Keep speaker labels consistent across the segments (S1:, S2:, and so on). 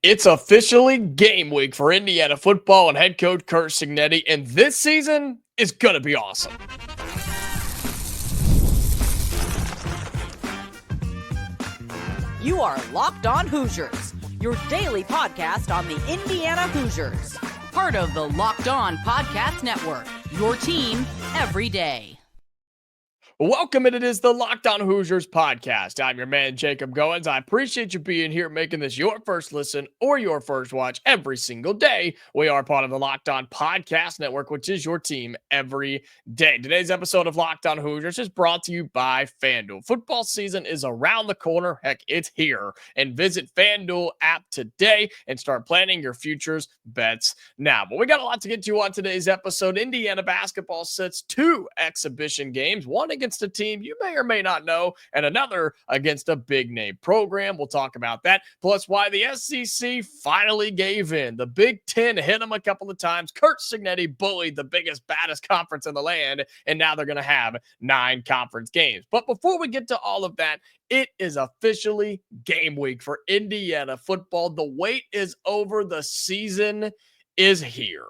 S1: It's officially game week for Indiana football and head coach Curt Cignetti, and this season is going to be awesome.
S2: You are Locked On Hoosiers, your daily podcast on the Indiana Hoosiers. Part of the Locked On Podcast Network, your team every day.
S1: Welcome, and it is the Locked On Hoosiers podcast. I'm your man, Jacob Goins. I appreciate you being here, making this your first listen or your first watch every single day. We are part of the Locked On Podcast Network, which is your team every day. Today's episode of Locked On Hoosiers is brought to you by FanDuel. Football season is around the corner. Heck, it's here. And visit FanDuel app today and start planning your futures bets now. But we got a lot to get to on today's episode. Indiana basketball sits two exhibition games, one against a team you may or may not know, and another against a big name program. We'll talk about that. Plus, why the SEC finally gave in. The Big Ten hit them a couple of times. Curt Cignetti bullied the biggest, baddest conference in the land, and now they're going to have 9 conference games. But before we get to all of that, it is officially game week for Indiana football. The wait is over. The season is here.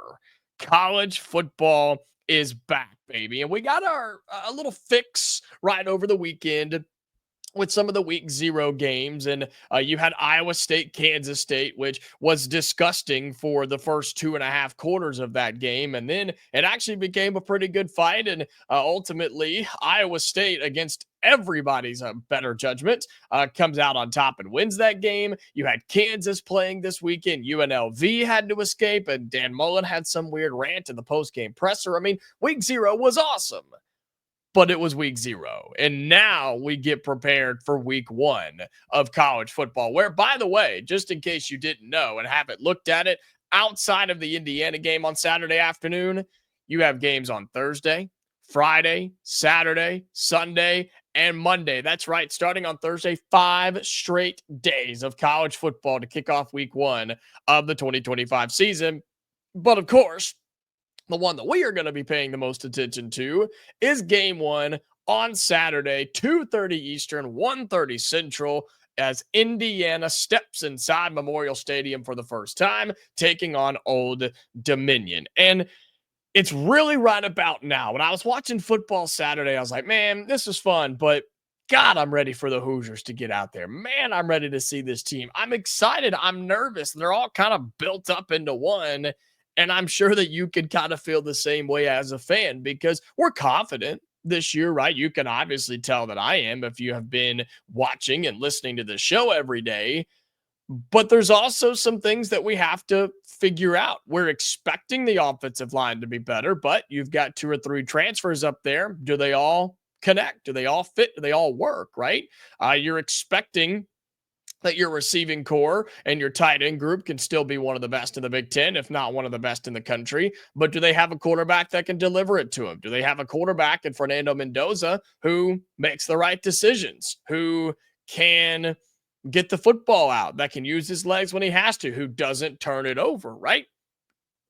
S1: College football is back, baby. And we got a little fix right over the weekend with some of the week 0 games. And you had Iowa State, Kansas State, which was disgusting for the first 2.5 quarters of that game. And then it actually became a pretty good fight. And ultimately, Iowa State, against everybody's better judgment, comes out on top and wins that game. You had Kansas playing this weekend. UNLV had to escape, and Dan Mullen had some weird rant in the post-game presser. I mean, week 0 was awesome, but it was week 0. And now we get prepared for week 1 of college football, where, by the way, just in case you didn't know and haven't looked at it, outside of the Indiana game on Saturday afternoon, you have games on Thursday, Friday, Saturday, Sunday, and Monday. That's right. Starting on Thursday, 5 straight days of college football to kick off week 1 of the 2025 season. But of course, the one that we are going to be paying the most attention to is game 1 on Saturday, 2:30 Eastern, 1:30 Central, as Indiana steps inside Memorial Stadium for the first time, taking on Old Dominion. And it's really right about now. When I was watching football Saturday, I was like, man, this is fun, but God, I'm ready for the Hoosiers to get out there. Man, I'm ready to see this team. I'm excited. I'm nervous. They're all kind of built up into one. And I'm sure that you can kind of feel the same way as a fan, because we're confident this year, right? You can obviously tell that I am if you have been watching and listening to the show every day. But there's also some things that we have to figure out. We're expecting the offensive line to be better, but you've got 2 or 3 transfers up there. Do they all connect? Do they all fit? Do they all work, right? You're expecting that your receiving core and your tight end group can still be one of the best in the Big Ten, if not one of the best in the country. But do they have a quarterback that can deliver it to them? Do they have a quarterback in Fernando Mendoza who makes the right decisions, who can get the football out, that can use his legs when he has to, who doesn't turn it over, right?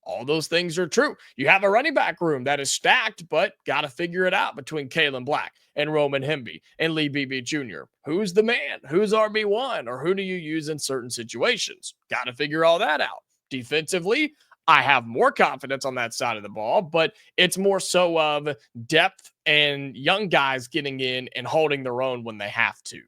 S1: All those things are true. You have a running back room that is stacked, but got to figure it out between Kalen Black and Roman Hemby and Lee Beebe Jr. Who's the man? Who's RB1? Or who do you use in certain situations? Got to figure all that out. Defensively, I have more confidence on that side of the ball, but it's more so of depth and young guys getting in and holding their own when they have to.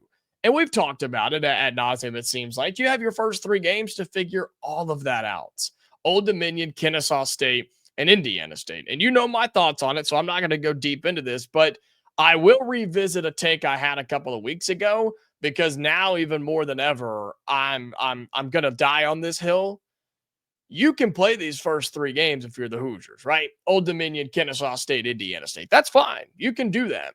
S1: And we've talked about it ad nauseum, it seems like. You have your first 3 games to figure all of that out. Old Dominion, Kennesaw State, and Indiana State. And you know my thoughts on it, so I'm not going to go deep into this, but I will revisit a take I had a couple of weeks ago, because now even more than ever, I'm going to die on this hill. You can play these first 3 games if you're the Hoosiers, right? Old Dominion, Kennesaw State, Indiana State. That's fine. You can do that.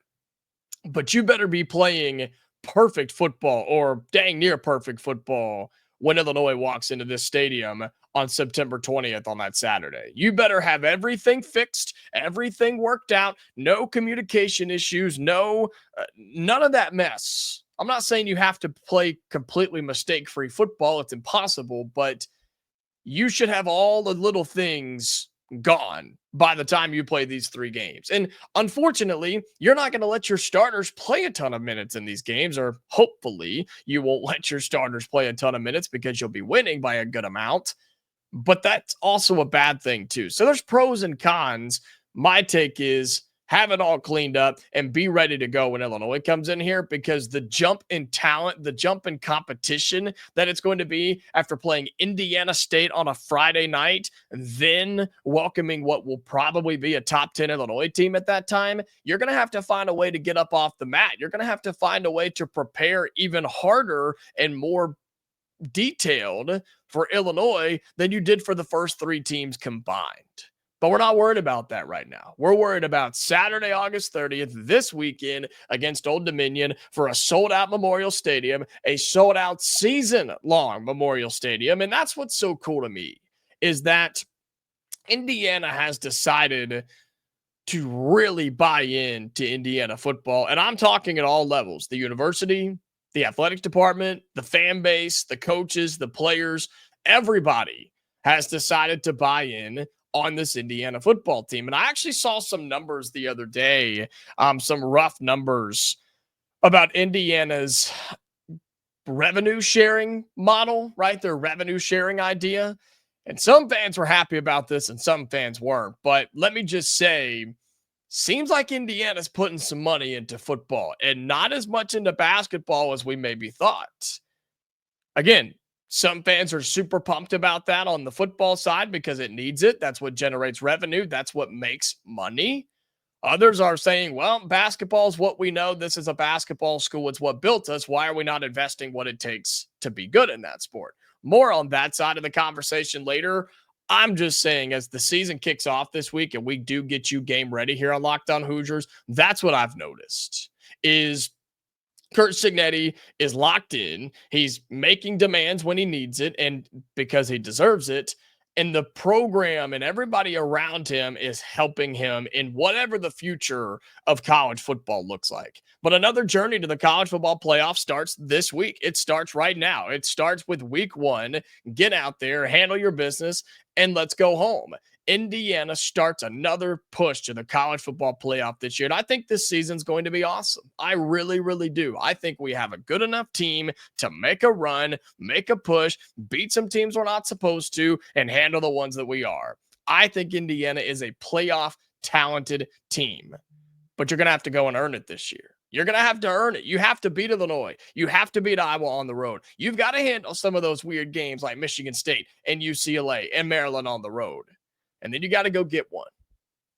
S1: But you better be playing perfect football, or dang near perfect football, when Illinois walks into this stadium on September 20th on that Saturday. You better have everything fixed, everything worked out, no communication issues, none of that mess. I'm not saying you have to play completely mistake-free football. It's impossible, but you should have all the little things gone by the time you play these 3 games. And unfortunately, you're not going to let your starters play a ton of minutes in these games, or hopefully you won't let your starters play a ton of minutes because you'll be winning by a good amount. But that's also a bad thing too. So there's pros and cons. My take is have it all cleaned up and be ready to go when Illinois comes in here, because the jump in talent, the jump in competition that it's going to be after playing Indiana State on a Friday night, then welcoming what will probably be a top 10 Illinois team at that time, you're going to have to find a way to get up off the mat. You're going to have to find a way to prepare even harder and more detailed for Illinois than you did for the first 3 teams combined. But we're not worried about that right now. We're worried about Saturday, August 30th, this weekend against Old Dominion for a sold-out Memorial Stadium, a sold-out season-long Memorial Stadium. And that's what's so cool to me, is that Indiana has decided to really buy in to Indiana football. And I'm talking at all levels: the university, the athletic department, the fan base, the coaches, the players. Everybody has decided to buy in on this Indiana football team. And I actually saw some numbers the other day, some rough numbers about Indiana's revenue sharing model, right? Their revenue sharing idea. And some fans were happy about this and some fans weren't. But let me just say, seems like Indiana's putting some money into football and not as much into basketball as we maybe thought. Again, some fans are super pumped about that on the football side because it needs it. That's what generates revenue. That's what makes money. Others are saying, well, basketball is what we know. This is a basketball school. It's what built us. Why are we not investing what it takes to be good in that sport? More on that side of the conversation later. I'm just saying, as the season kicks off this week and we do get you game ready here on Locked On Hoosiers, that's what I've noticed is Curt Cignetti is locked in. He's making demands when he needs it and because he deserves it. And the program and everybody around him is helping him in whatever the future of college football looks like. But another journey to the college football playoff starts this week. It starts right now. It starts with week 1. Get out there, handle your business, and let's go home. Indiana starts another push to the college football playoff this year. And I think this season's going to be awesome. I really, really do. I think we have a good enough team to make a run, make a push, beat some teams we're not supposed to, and handle the ones that we are. I think Indiana is a playoff talented team, but you're going to have to go and earn it this year. You're going to have to earn it. You have to beat Illinois. You have to beat Iowa on the road. You've got to handle some of those weird games like Michigan State and UCLA and Maryland on the road. And then you got to go get one.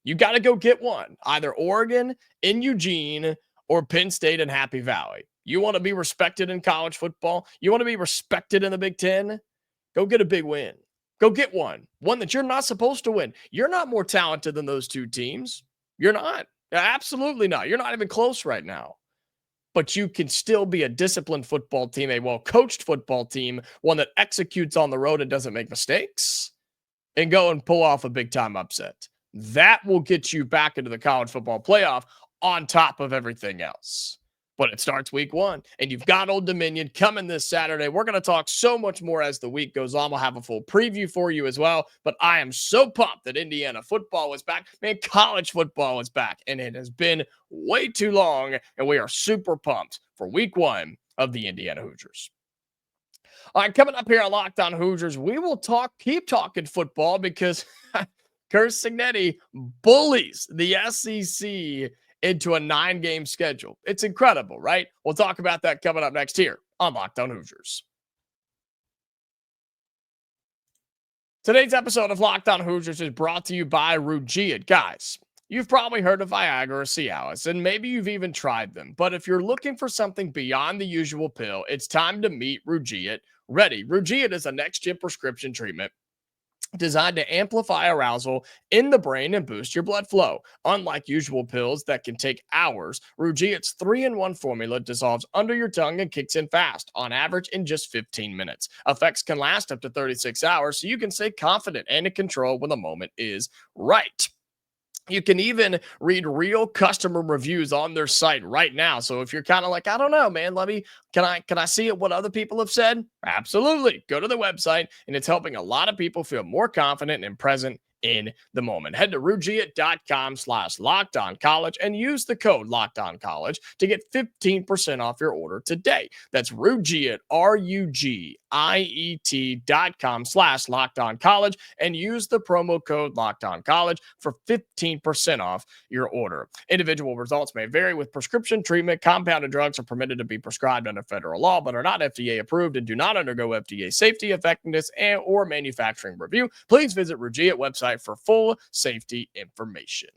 S1: You got to go get one. Either Oregon in Eugene or Penn State in Happy Valley. You want to be respected in college football? You want to be respected in the Big Ten? Go get a big win. Go get one. One that you're not supposed to win. You're not more talented than those 2 teams. You're not. Absolutely not. You're not even close right now. But you can still be a disciplined football team, a well-coached football team, one that executes on the road and doesn't make mistakes, and go and pull off a big-time upset. That will get you back into the college football playoff on top of everything else. But it starts week 1, and you've got Old Dominion coming this Saturday. We're going to talk so much more as the week goes on. We'll have a full preview for you as well. But I am so pumped that Indiana football is back. Man, college football is back, and it has been way too long, and we are super pumped for week 1 of the Indiana Hoosiers. All right, coming up here on Locked On Hoosiers, we will keep talking football because Curt Cignetti bullies the SEC into a 9-game schedule. It's incredible, right? We'll talk about that coming up next here on Locked On Hoosiers. Today's episode of Locked On Hoosiers is brought to you by Rugiad. Guys, you've probably heard of Viagra or Cialis, and maybe you've even tried them. But if you're looking for something beyond the usual pill, it's time to meet Rugiad Ready. Rugiad is a next-gen prescription treatment designed to amplify arousal in the brain and boost your blood flow. Unlike usual pills that can take hours, Rugiad's 3-in-1 formula dissolves under your tongue and kicks in fast, on average in just 15 minutes. Effects can last up to 36 hours, so you can stay confident and in control when the moment is right. You can even read real customer reviews on their site right now. So if you're kind of like, I don't know, man, can I see what other people have said? Absolutely. Go to the website, and it's helping a lot of people feel more confident and present in the moment. Head to rugiet.com/lockedoncollege and use the code lockedoncollege to get 15% off your order today. That's Rugiet, RUGIET.com/lockedoncollege and use the promo code lockedoncollege for 15% off your order. Individual results may vary with prescription treatment. Compounded drugs are permitted to be prescribed under federal law, but are not FDA approved and do not undergo FDA safety, effectiveness, and or manufacturing review. Please visit Rugiet website for full safety information.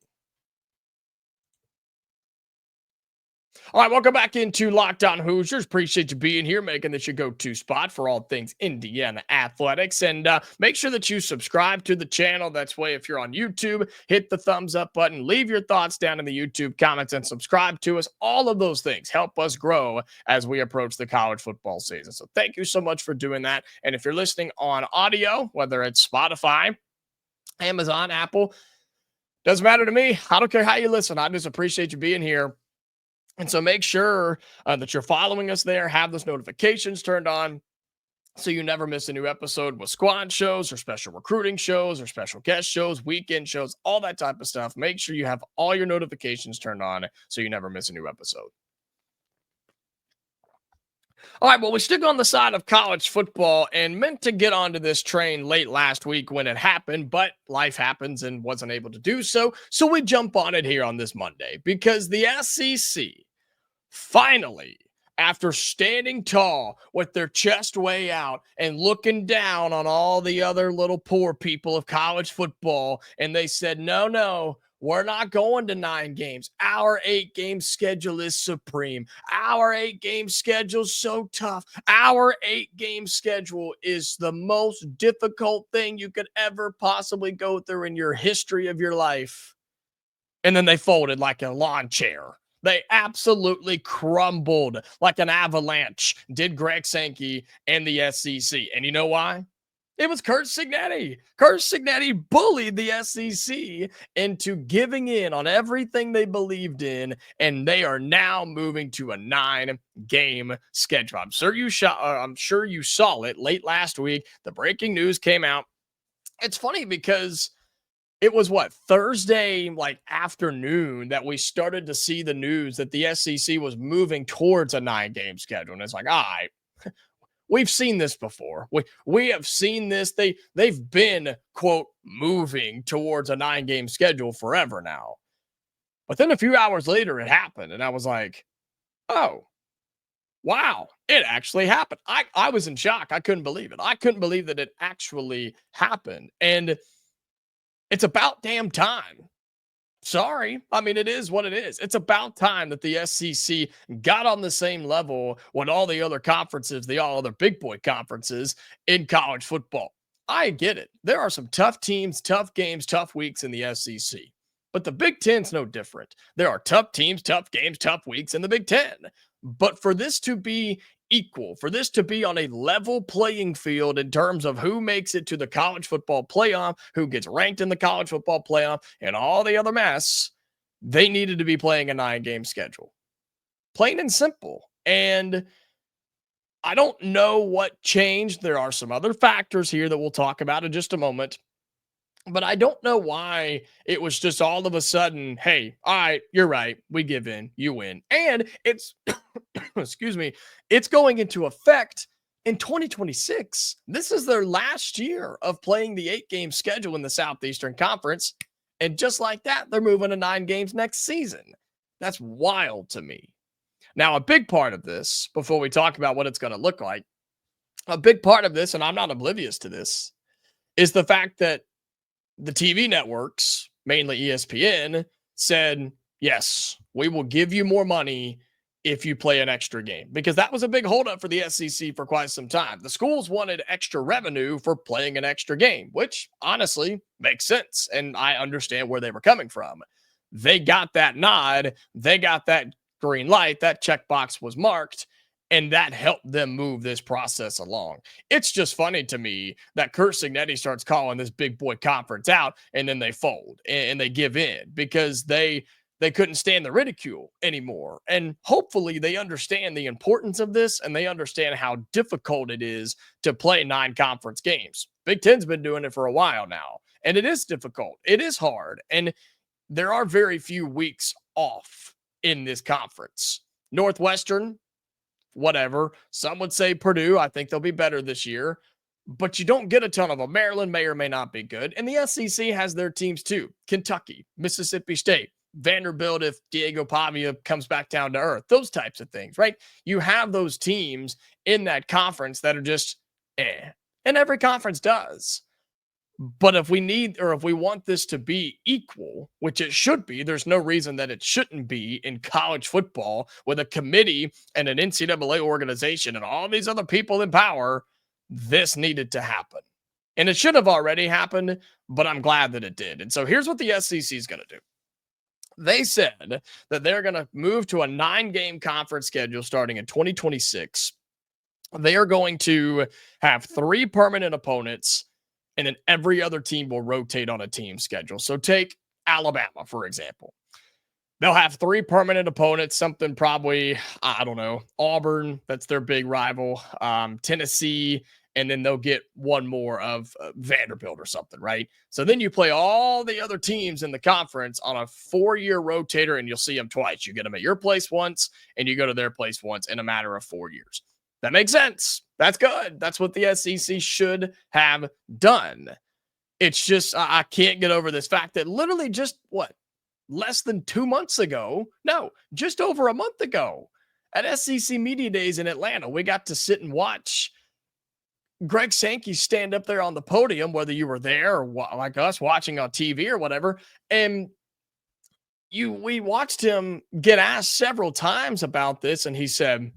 S1: All right, welcome back into Locked On Hoosiers. Appreciate you being here, making this your go-to spot for all things Indiana athletics. And make sure that you subscribe to the channel. That's way if you're on YouTube, hit the thumbs up button, leave your thoughts down in the YouTube comments, and subscribe to us. All of those things help us grow as we approach the college football season. So thank you so much for doing that. And if you're listening on audio, whether it's Spotify, Amazon, Apple, doesn't matter to me. I don't care how you listen. I just appreciate you being here. And so make sure that you're following us there, have those notifications turned on so you never miss a new episode with squad shows or special recruiting shows or special guest shows, weekend shows, all that type of stuff. Make sure you have all your notifications turned on so you never miss a new episode. All right, well, we stick on the side of college football and meant to get onto this train late last week when it happened, but life happens and wasn't able to do so. So we jump on it here on this Monday because the SEC finally, after standing tall with their chest way out and looking down on all the other little poor people of college football, and they said, no, we're not going to 9 games. Our 8-game schedule is supreme. Our 8-game schedule is so tough. Our 8-game schedule is the most difficult thing you could ever possibly go through in your history of your life. And then they folded like a lawn chair. They absolutely crumbled like an avalanche, did Greg Sankey and the SEC. And you know why? It was Curt Cignetti. Curt Cignetti bullied the SEC into giving in on everything they believed in, and they are now moving to a 9-game schedule. I'm sure you saw it late last week. The breaking news came out. It's funny because it was Thursday afternoon that we started to see the news that the SEC was moving towards a 9-game schedule. And it's like, all right, we've seen this before. We have seen this. They've been, quote, moving towards a 9-game schedule forever now. But then a few hours later, it happened. And I was like, oh, wow, it actually happened. I was in shock. I couldn't believe it. I couldn't believe that it actually happened. And it's about damn time. Sorry. I mean, it is what it is. It's about time that the SEC got on the same level with all the other conferences, all other big boy conferences in college football. I get it. There are some tough teams, tough games, tough weeks in the SEC. But the Big Ten's no different. There are tough teams, tough games, tough weeks in the Big Ten. But for this to be equal, for this to be on a level playing field in terms of who makes it to the college football playoff, who gets ranked in the college football playoff, and all the other mess, they needed to be playing a 9-game schedule. Plain and simple. And I don't know what changed. There are some other factors here that we'll talk about in just a moment. But I don't know why it was just all of a sudden, hey, all right, you're right. We give in, you win. And it's, excuse me, it's going into effect in 2026. This is their last year of playing the 8-game schedule in the Southeastern Conference. And just like that, they're moving to 9 games next season. That's wild to me. Now, a big part of this, before we talk about what it's going to look like, a big part of this, and I'm not oblivious to this, is the fact that the TV networks, mainly ESPN, said, yes, we will give you more money if you play an extra game, because that was a big holdup for the SEC for quite some time. The schools wanted extra revenue for playing an extra game, which honestly makes sense. And I understand where they were coming from. They got that nod. They got that green light. That checkbox was marked. And that helped them move this process along. It's just funny to me that Curt Cignetti starts calling this big boy conference out, and then they fold and they give in because they couldn't stand the ridicule anymore. And hopefully they understand the importance of this, and they understand how difficult it is to play 9 conference games. Big Ten's been doing it for a while now. And it is difficult. It is hard. And there are very few weeks off in this conference. Northwestern, whatever. Some would say Purdue. I think they'll be better this year. But you don't get a ton of them. Maryland may or may not be good. And the SEC has their teams too. Kentucky, Mississippi State, Vanderbilt if Diego Pavia comes back down to earth. Those types of things, right? You have those teams in that conference that are just And every conference does. But if we need, or if we want this to be equal, which it should be, there's no reason that it shouldn't be in college football with a committee and an NCAA organization and all these other people in power. This needed to happen. And it should have already happened, but I'm glad that it did. And so here's what the SEC is going to do. They said that they're going to move to a 9-game conference schedule starting in 2026. They are going to have 3 permanent opponents, and then every other team will rotate on a team schedule. So take Alabama, for example. They'll have 3 permanent opponents, something probably, I don't know, Auburn, that's their big rival, Tennessee, and then they'll get one more of Vanderbilt or something, right? So then you play all the other teams in the conference on a 4-year rotator, and you'll see them twice. You get them at your place once, and you go to their place once in a matter of 4 years. That makes sense. That's good. That's what the SEC should have done. It's just, I can't get over this fact that literally just, less than 2 months ago, no, just over a month ago, at SEC Media Days in Atlanta, we got to sit and watch Greg Sankey stand up there on the podium, whether you were there or like us watching on TV or whatever, and we watched him get asked several times about this, and he said,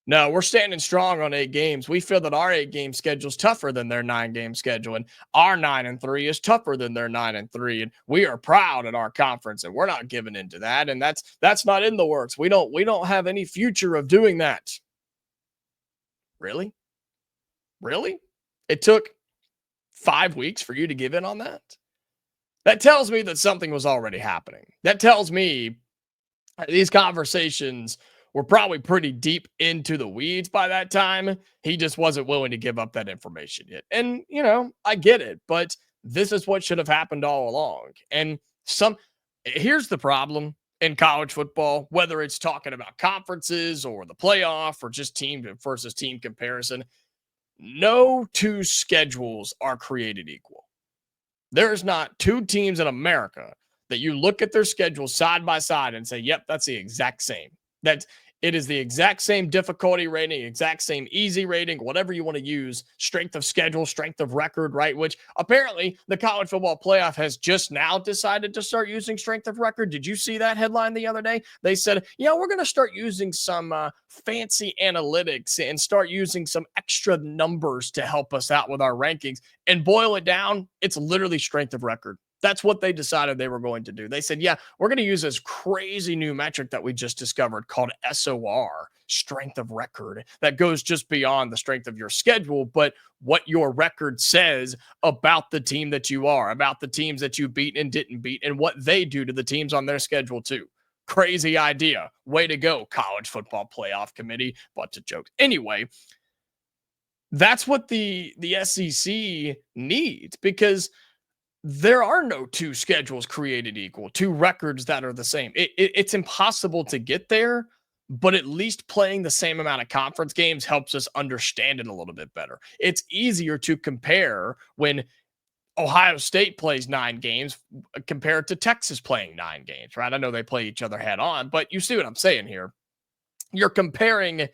S1: no, we're standing strong on 8 games. We feel that our 8-game schedule is tougher than their 9-game schedule, and our 9-3 is tougher than their 9-3. And we are proud at our conference, and we're not giving into that. And that's not in the works. We don't have any future of doing that. Really? Really? It took 5 weeks for you to give in on that? That tells me that something was already happening. That tells me these conversations were probably pretty deep into the weeds by that time. He just wasn't willing to give up that information yet. And, I get it, but this is what should have happened all along. And here's the problem in college football, whether it's talking about conferences or the playoff or just team versus team comparison, no 2 schedules are created equal. There's not 2 teams in America that you look at their schedules side by side and say, yep, that's the exact same. It is the exact same difficulty rating, exact same easy rating, whatever you want to use, strength of schedule, strength of record, right? Which apparently the college football playoff has just now decided to start using strength of record. Did you see that headline the other day? They said, we're going to start using some fancy analytics and start using some extra numbers to help us out with our rankings, and boil it down. It's literally strength of record. That's what they decided they were going to do. They said, we're going to use this crazy new metric that we just discovered called SOR, strength of record, that goes just beyond the strength of your schedule, but what your record says about the team that you are, about the teams that you beat and didn't beat, and what they do to the teams on their schedule too. Crazy idea. Way to go, College Football Playoff Committee. Bunch of jokes. Anyway, that's what the SEC needs, because there are no 2 schedules created equal, 2 records that are the same. It's impossible to get there, but at least playing the same amount of conference games helps us understand it a little bit better. It's easier to compare when Ohio State plays 9 games compared to Texas playing 9 games, right? I know they play each other head on, but you see what I'm saying here. You're comparing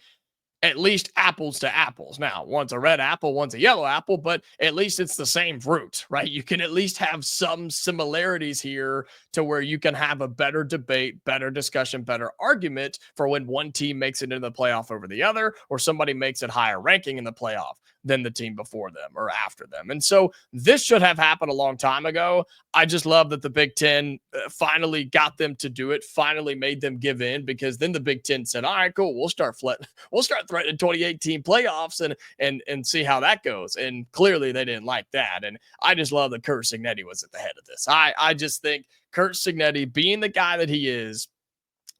S1: at least apples to apples. Now, one's a red apple, one's a yellow apple, but at least it's the same fruit, right? You can at least have some similarities here to where you can have a better debate, better discussion, better argument for when one team makes it into the playoff over the other, or somebody makes it higher ranking in the playoff than the team before them or after them. And so this should have happened a long time ago. I just love that the Big Ten finally got them to do it, finally made them give in, because then the Big Ten said, all right, cool, we'll start threatening 2018 playoffs and see how that goes. And clearly they didn't like that. And I just love that Curt Cignetti was at the head of this. I just think Curt Cignetti, being the guy that he is,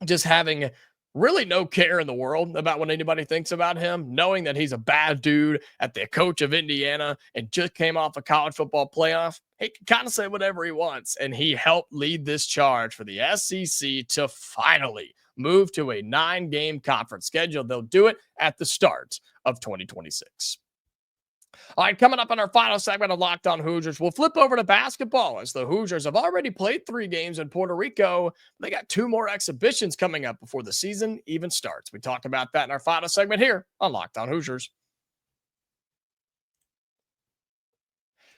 S1: just having really no care in the world about what anybody thinks about him, knowing that he's a bad dude at the coach of Indiana and just came off a college football playoff. He can kind of say whatever he wants. And he helped lead this charge for the SEC to finally move to a 9-game conference schedule. They'll do it at the start of 2026. All right, coming up on our final segment of Locked On Hoosiers, we'll flip over to basketball as the Hoosiers have already played 3 games in Puerto Rico. They got 2 more exhibitions coming up before the season even starts. We talk about that in our final segment here on Locked On Hoosiers.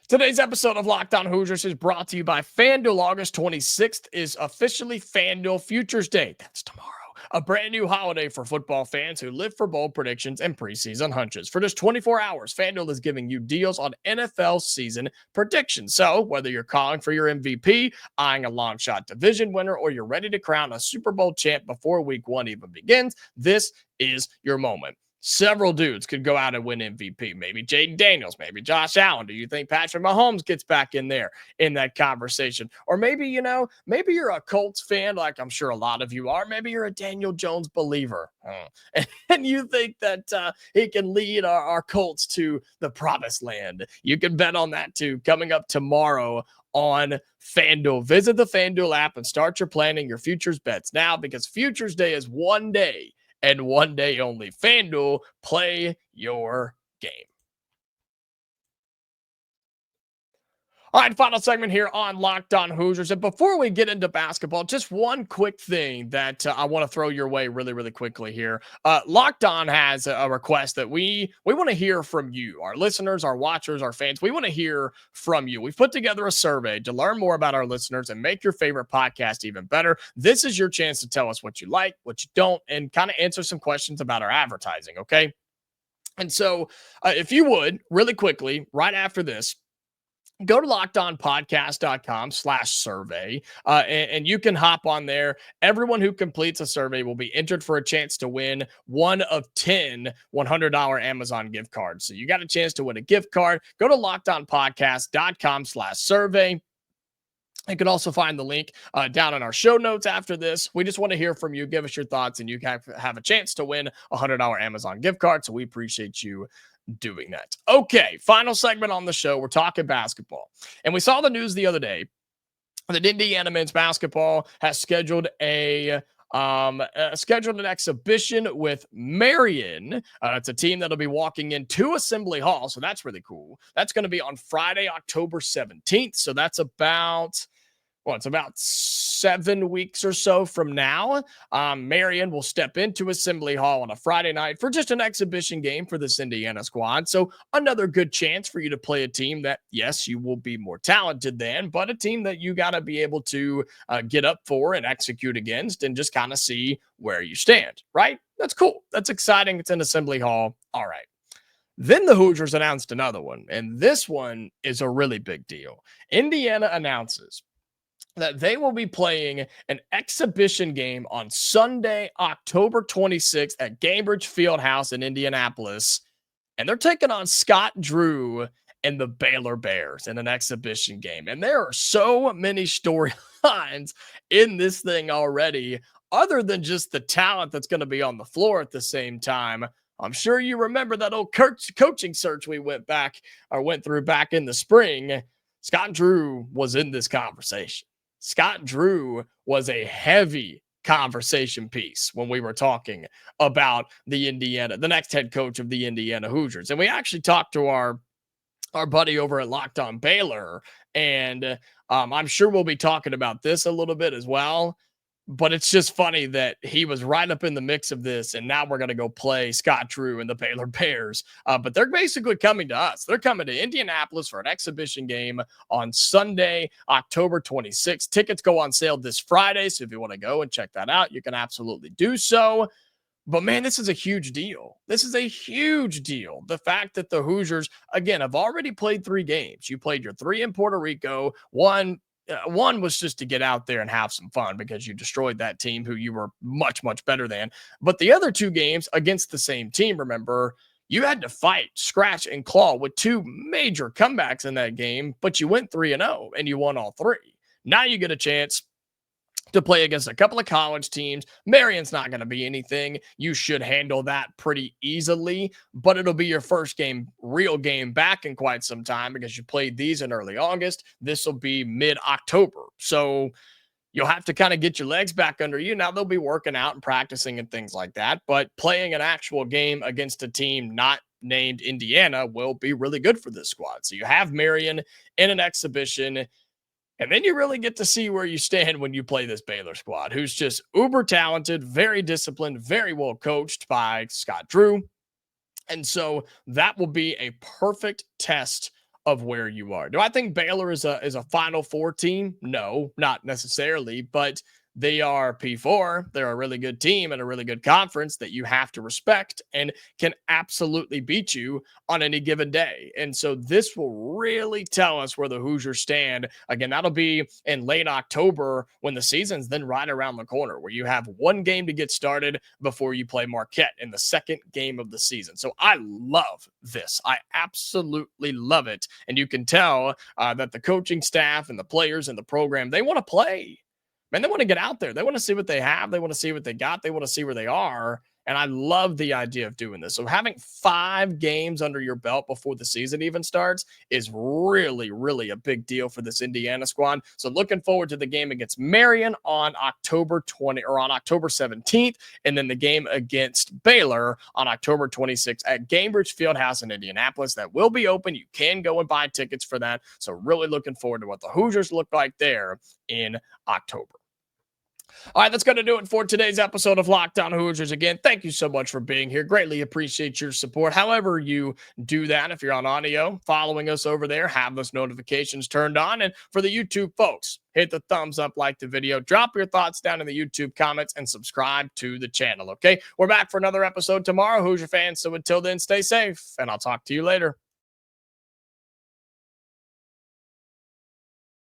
S1: Today's episode of Locked On Hoosiers is brought to you by FanDuel. August 26th is officially FanDuel Futures Day. That's tomorrow. A brand new holiday for football fans who live for bold predictions and preseason hunches. For just 24 hours, FanDuel is giving you deals on NFL season predictions. So whether you're calling for your MVP, eyeing a long shot division winner, or you're ready to crown a Super Bowl champ before week 1 even begins, this is your moment. Several dudes could go out and win MVP. Maybe Jaden Daniels, maybe Josh Allen. Do you think Patrick Mahomes gets back in there in that conversation? Or maybe, maybe you're a Colts fan, like I'm sure a lot of you are. Maybe you're a Daniel Jones believer. And you think that he can lead our Colts to the promised land. You can bet on that too. Coming up tomorrow on FanDuel. Visit the FanDuel app and start your planning your futures bets now, because Futures Day is one day and one day only. FanDuel, play your game. All right, final segment here on Locked On Hoosiers. And before we get into basketball, just one quick thing that I want to throw your way really, really quickly here. Locked On has a request that we want to hear from you, our listeners, our watchers, our fans. We want to hear from you. We've put together a survey to learn more about our listeners and make your favorite podcast even better. This is your chance to tell us what you like, what you don't, and kind of answer some questions about our advertising, okay? And so if you would, really quickly, right after this, go to lockedonpodcast.com/survey, and you can hop on there. Everyone who completes a survey will be entered for a chance to win one of 10 $100 Amazon gift cards. So you got a chance to win a gift card. Go to lockedonpodcast.com/survey. You can also find the link down in our show notes after this. We just want to hear from you. Give us your thoughts, and you can have a chance to win a $100 Amazon gift card. So we appreciate you doing that. Okay, final segment on the show. We're talking basketball. And we saw the news the other day that Indiana men's basketball has scheduled an exhibition with Marion. It's a team that'll be walking into Assembly Hall, so that's really cool. That's going to be on Friday, October 17th. So that's about it's about 7 weeks or so from now. Marion will step into Assembly Hall on a Friday night for just an exhibition game for this Indiana squad. So another good chance for you to play a team that, yes, you will be more talented than, but a team that you got to be able to get up for and execute against and just kind of see where you stand, right? That's cool. That's exciting. It's in Assembly Hall. All right. Then the Hoosiers announced another one, and this one is a really big deal. Indiana announces that they will be playing an exhibition game on Sunday, October 26th at Gainbridge Fieldhouse in Indianapolis. And they're taking on Scott Drew and the Baylor Bears in an exhibition game. And there are so many storylines in this thing already, other than just the talent that's going to be on the floor at the same time. I'm sure you remember that old coaching search we went through back in the spring. Scott Drew was in this conversation. Scott Drew was a heavy conversation piece when we were talking about the next head coach of the Indiana Hoosiers. And we actually talked to our buddy over at Locked On Baylor, and I'm sure we'll be talking about this a little bit as well. But it's just funny that he was right up in the mix of this, and now we're going to go play Scott Drew and the Baylor Bears. But they're basically coming to us. They're coming to Indianapolis for an exhibition game on Sunday, October 26th. Tickets go on sale this Friday, so if you want to go and check that out, you can absolutely do so. But, man, this is a huge deal. This is a huge deal. The fact that the Hoosiers, again, have already played 3 games. You played your 3 in Puerto Rico. One was just to get out there and have some fun because you destroyed that team who you were much, much better than. But the other 2 games against the same team, remember, you had to fight, scratch, and claw with 2 major comebacks in that game, but you went 3-0 and you won all 3. Now you get a chance to play against a couple of college teams. Marion's not going to be anything. You should handle that pretty easily, but it'll be your first real game back in quite some time because you played these in early August. This will be mid-October. So you'll have to kind of get your legs back under you. Now they'll be working out and practicing and things like that, but playing an actual game against a team not named Indiana will be really good for this squad. So you have Marion in an exhibition, and then you really get to see where you stand when you play this Baylor squad, who's just uber talented, very disciplined, very well coached by Scott Drew. And so that will be a perfect test of where you are. Do I think Baylor is a Final Four team? No, not necessarily, but they are P4. They're a really good team and a really good conference that you have to respect and can absolutely beat you on any given day. And so this will really tell us where the Hoosiers stand. Again, that'll be in late October when the season's then right around the corner, where you have one game to get started before you play Marquette in the second game of the season. So I love this. I absolutely love it. And you can tell that the coaching staff and the players and the program, they want to play. Man, they want to get out there. They want to see what they have. They want to see what they got. They want to see where they are. And I love the idea of doing this. So having 5 games under your belt before the season even starts is really, really a big deal for this Indiana squad. So looking forward to the game against Marion on October 17th, and then the game against Baylor on October 26th at Gainbridge Fieldhouse in Indianapolis. That will be open. You can go and buy tickets for that. So really looking forward to what the Hoosiers look like there in October. All right, that's going to do it for today's episode of Locked On Hoosiers. Again, thank you so much for being here. Greatly appreciate your support. However you do that, if you're on audio, following us over there, have those notifications turned on. And for the YouTube folks, hit the thumbs up, like the video, drop your thoughts down in the YouTube comments, and subscribe to the channel, okay? We're back for another episode tomorrow, Hoosier fans. So until then, stay safe, and I'll talk to you later.